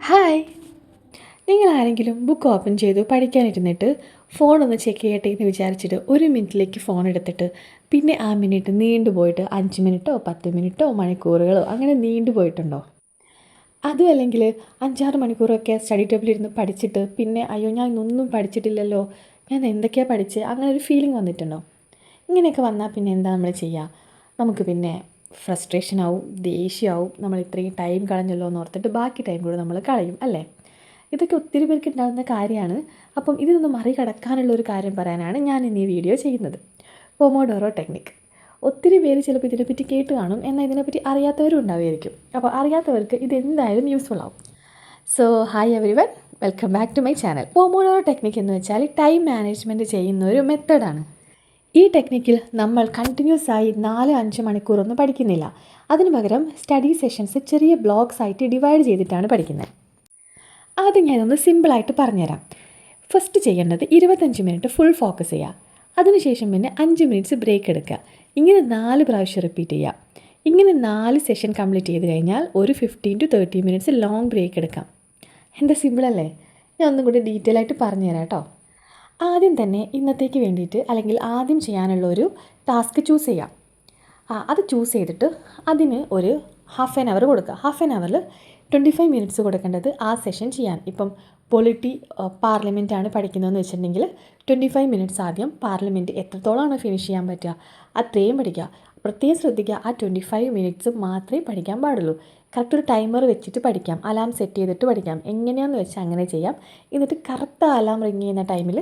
Hi. നിങ്ങളാരെങ്കിലും book open ചെയ്തു പഠിക്കാനിരുന്നിട്ട് ഫോണൊന്ന് check ചെയ്യട്ടെ എന്ന് വിചാരിച്ചിട്ട് 1 മിനിറ്റിലേക്ക് ഫോൺ എടുത്തിട്ട് പിന്നെ ആ മിനിറ്റ് നീണ്ടുപോയിട്ട് 5 മിനിറ്റോ 10 മിനിറ്റോ മണിക്കൂറുകളോ അങ്ങനെ നീണ്ടുപോയിട്ടുണ്ടോ? അതും അല്ലെങ്കിൽ 5-6 മണിക്കൂറൊക്കെ സ്റ്റഡി ടേബിളിലിരുന്ന് പഠിച്ചിട്ട് പിന്നെ അയ്യോ ഞാൻ ഇന്നൊന്നും പഠിച്ചിട്ടില്ലല്ലോ, ഞാൻ എന്തൊക്കെയാണ് പഠിച്ചത്, അങ്ങനെ ഒരു ഫീലിംഗ് വന്നിട്ടുണ്ടോ? ഇങ്ങനെയൊക്കെ വന്നാൽ പിന്നെ എന്താ നമ്മൾ ചെയ്യുക? നമുക്ക് പിന്നെ ഫ്രസ്ട്രേഷൻ ആവും, ദേഷ്യമാവും, നമ്മൾ ഇത്രയും ടൈം കളഞ്ഞല്ലോ എന്ന് ഓർത്തിട്ട് ബാക്കി ടൈം കൂടെ നമ്മൾ കളയും അല്ലേ? ഇതൊക്കെ ഒത്തിരി പേർക്ക് ഉണ്ടാകുന്ന കാര്യമാണ്. അപ്പം ഇതിനൊന്ന് മറികടക്കാനുള്ള ഒരു കാര്യം പറയാനാണ് ഞാൻ ഇന്ന് ഈ വീഡിയോ ചെയ്യുന്നത്. Pomodoro technique. ഒത്തിരി പേര് ചിലപ്പോൾ ഇതിനെപ്പറ്റി കേട്ട് കാണും, എന്നാൽ ഇതിനെപ്പറ്റി അറിയാത്തവരും ഉണ്ടാവുമായിരിക്കും. അപ്പോൾ അറിയാത്തവർക്ക് ഇതെന്തായാലും യൂസ്ഫുൾ ആവും. So hi everyone, welcome back to my channel. Pomodoro technique എന്ന് വെച്ചാൽ ടൈം മാനേജ്മെൻറ്റ് ചെയ്യുന്ന ഒരു മെത്തേഡാണ്. ഈ ടെക്നിക്കിൽ നമ്മൾ കണ്ടിന്യൂസ് ആയി 4-5 മണിക്കൂറൊന്നും പഠിക്കുന്നില്ല. അതിന് പകരം സ്റ്റഡി സെഷൻസ് ചെറിയ ബ്ലോക്സ് ആയിട്ട് ഡിവൈഡ് ചെയ്തിട്ടാണ് പഠിക്കുന്നത്. ആദ്യം ഞാനൊന്ന് സിമ്പിളായിട്ട് പറഞ്ഞുതരാം. ഫസ്റ്റ് ചെയ്യേണ്ടത് 25 മിനിറ്റ് ഫുൾ ഫോക്കസ് ചെയ്യുക. അതിനുശേഷം പിന്നെ 5 മിനിറ്റ്സ് ബ്രേക്ക് എടുക്കുക. ഇങ്ങനെ 4 പ്രാവശ്യം റിപ്പീറ്റ് ചെയ്യുക. ഇങ്ങനെ 4 സെഷൻ കംപ്ലീറ്റ് ചെയ്ത് കഴിഞ്ഞാൽ ഒരു 15 to 30 മിനിറ്റ്സ് ലോങ് ബ്രേക്ക് എടുക്കാം. എന്താ സിമ്പിളല്ലേ? ഞാൻ ഒന്നും കൂടി ഡീറ്റെയിൽ ആയിട്ട് പറഞ്ഞുതരാം കേട്ടോ. ആദ്യം തന്നെ ഇന്നത്തേക്ക് വേണ്ടിയിട്ട് അല്ലെങ്കിൽ ആദ്യം ചെയ്യാനുള്ള ഒരു ടാസ്ക് ചൂസ് ചെയ്യാം. അത് ചൂസ് ചെയ്തിട്ട് അതിന് ഒരു ഹാഫ് ആൻ അവർ കൊടുക്കുക. ഹാഫ് ആൻ അവറിൽ 25 മിനിറ്റ്സ് കൊടുക്കേണ്ടത് ആ സെഷൻ ചെയ്യാൻ. ഇപ്പം പൊളിറ്റി പാർലമെൻറ്റാണ് പഠിക്കുന്നതെന്ന് വെച്ചിട്ടുണ്ടെങ്കിൽ 25 മിനിറ്റ്സ് ആദ്യം പാർലമെൻറ്റ് എത്രത്തോളമാണ് ഫിനിഷ് ചെയ്യാൻ പറ്റുക അത്രയും പഠിക്കുക. പ്രത്യേകം ശ്രദ്ധിക്കുക, ആ 25 മിനിറ്റ്സ് മാത്രമേ പഠിക്കാൻ പാടുള്ളൂ. കറക്റ്റ് ഒരു ടൈമർ വെച്ചിട്ട് പഠിക്കാം, അലാം സെറ്റ് ചെയ്തിട്ട് പഠിക്കാം. എങ്ങനെയാണെന്ന് വെച്ചാൽ അങ്ങനെ ചെയ്യാം. എന്നിട്ട് കറക്റ്റ് അലാം റിങ് ചെയ്യുന്ന ടൈമിൽ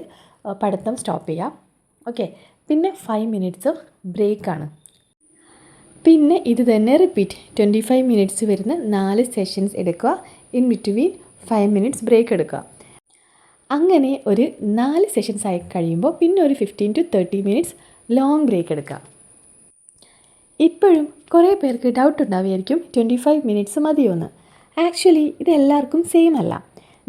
പഠിത്തം സ്റ്റോപ്പ് ചെയ്യാം. ഓക്കെ. പിന്നെ 5 മിനിറ്റ്സ് ബ്രേക്കാണ്. പിന്നെ ഇത് തന്നെ റിപ്പീറ്റ് 25 മിനിറ്റ്സ് വരുന്ന 4 സെഷൻസ് എടുക്കുക. ഇൻ ബിറ്റ്വീൻ 5 മിനിറ്റ്സ് ബ്രേക്ക് എടുക്കുക. അങ്ങനെ ഒരു 4 സെഷൻസ് ആയി കഴിയുമ്പോൾ പിന്നെ ഒരു 15 to 30 മിനിറ്റ്സ് ലോങ് ബ്രേക്ക് എടുക്കുക. ഇപ്പോഴും കുറേ പേർക്ക് ഡൗട്ട് ഉണ്ടാവുമായിരിക്കും 25 മിനിറ്റ്സ് മതിയോന്ന്. ആക്ച്വലി ഇതെല്ലാവർക്കും സെയിം അല്ല.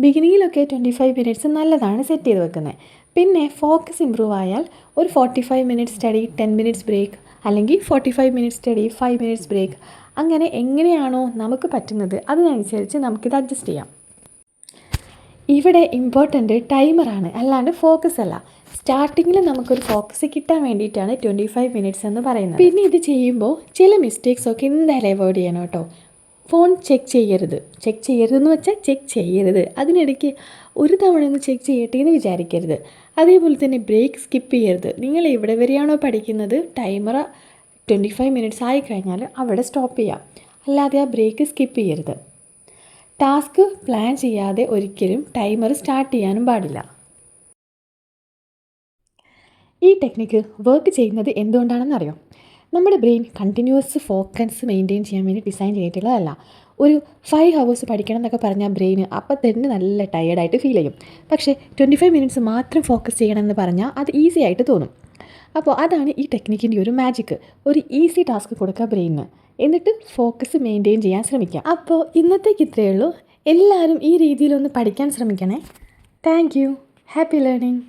ബിഗിനിങ്ങിലൊക്കെ 25 മിനിറ്റ്സ് നല്ലതാണ് സെറ്റ് ചെയ്ത് വെക്കുന്നത്. പിന്നെ ഫോക്കസ് ഇമ്പ്രൂവ് ആയാൽ ഒരു 45 മിനിറ്റ്സ് സ്റ്റഡി 10 മിനിറ്റ്സ് ബ്രേക്ക്, അല്ലെങ്കിൽ 45 മിനിറ്റ്സ് സ്റ്റഡി 5 മിനിറ്റ്സ് ബ്രേക്ക്, അങ്ങനെ എങ്ങനെയാണോ നമുക്ക് പറ്റുന്നത് അതിനനുസരിച്ച് നമുക്കിത് അഡ്ജസ്റ്റ് ചെയ്യാം. ഇവിടെ ഇമ്പോർട്ടൻ്റ് ടൈമറാണ്, അല്ലാണ്ട് ഫോക്കസ് അല്ല. സ്റ്റാർട്ടിങ്ങിൽ നമുക്കൊരു ഫോക്കസ് കിട്ടാൻ വേണ്ടിയിട്ടാണ് 25 മിനിറ്റ്സ് എന്ന് പറയുന്നത്. പിന്നെ ഇത് ചെയ്യുമ്പോൾ ചില മിസ്റ്റേക്സൊക്കെ എന്തായാലും അവോയ്ഡ് ചെയ്യണം കേട്ടോ. ഫോൺ ചെക്ക് ചെയ്യരുതെന്ന് വെച്ചാൽ ചെക്ക് ചെയ്യരുത്. അതിനിടയ്ക്ക് ഒരു തവണ ഒന്ന് ചെക്ക് ചെയ്യട്ടെ എന്ന് വിചാരിക്കരുത്. അതേപോലെ തന്നെ ബ്രേക്ക് സ്കിപ്പ് ചെയ്യരുത്. നിങ്ങൾ എവിടെ വരെയാണോ പഠിക്കുന്നത് ടൈമർ 25 മിനിറ്റ്സ് ആയിക്കഴിഞ്ഞാൽ അവിടെ സ്റ്റോപ്പ് ചെയ്യാം. അല്ലാതെ ആ ബ്രേക്ക് സ്കിപ്പ് ചെയ്യരുത്. ടാസ്ക് പ്ലാൻ ചെയ്യാതെ ഒരിക്കലും ടൈമർ സ്റ്റാർട്ട് ചെയ്യാനും പാടില്ല. ഈ ടെക്നിക്ക് വർക്ക് ചെയ്യുന്നത് എന്തുകൊണ്ടാണെന്നറിയോ? നമ്മുടെ ബ്രെയിൻ കണ്ടിന്യൂസ് ഫോക്കസ് മെയിൻറ്റെയിൻ ചെയ്യാൻ വേണ്ടി ഡിസൈൻ ചെയ്തിട്ടുള്ളതല്ല. ഒരു 5 ഹവേഴ്സ് പഠിക്കണം എന്നൊക്കെ പറഞ്ഞാൽ ബ്രെയിന് അപ്പം തന്നെ നല്ല ടയേർഡായിട്ട് ഫീൽ ചെയ്യും. പക്ഷേ 25 മിനിറ്റ്സ് മാത്രം ഫോക്കസ് ചെയ്യണമെന്ന് പറഞ്ഞാൽ അത് ഈസി ആയിട്ട് തോന്നും. അപ്പോൾ അതാണ് ഈ ടെക്നിക്കിൻ്റെ ഒരു മാജിക്ക്. ഒരു ഈസി ടാസ്ക് കൊടുക്കുക ബ്രെയിനിന്, എന്നിട്ട് ഫോക്കസ് മെയിൻറ്റെയിൻ ചെയ്യാൻ ശ്രമിക്കുക. അപ്പോൾ ഇന്നത്തേക്ക് ഇത്രയേ ഉള്ളൂ. എല്ലാവരും ഈ രീതിയിലൊന്ന് പഠിക്കാൻ ശ്രമിക്കണേ. Thank you. Happy learning.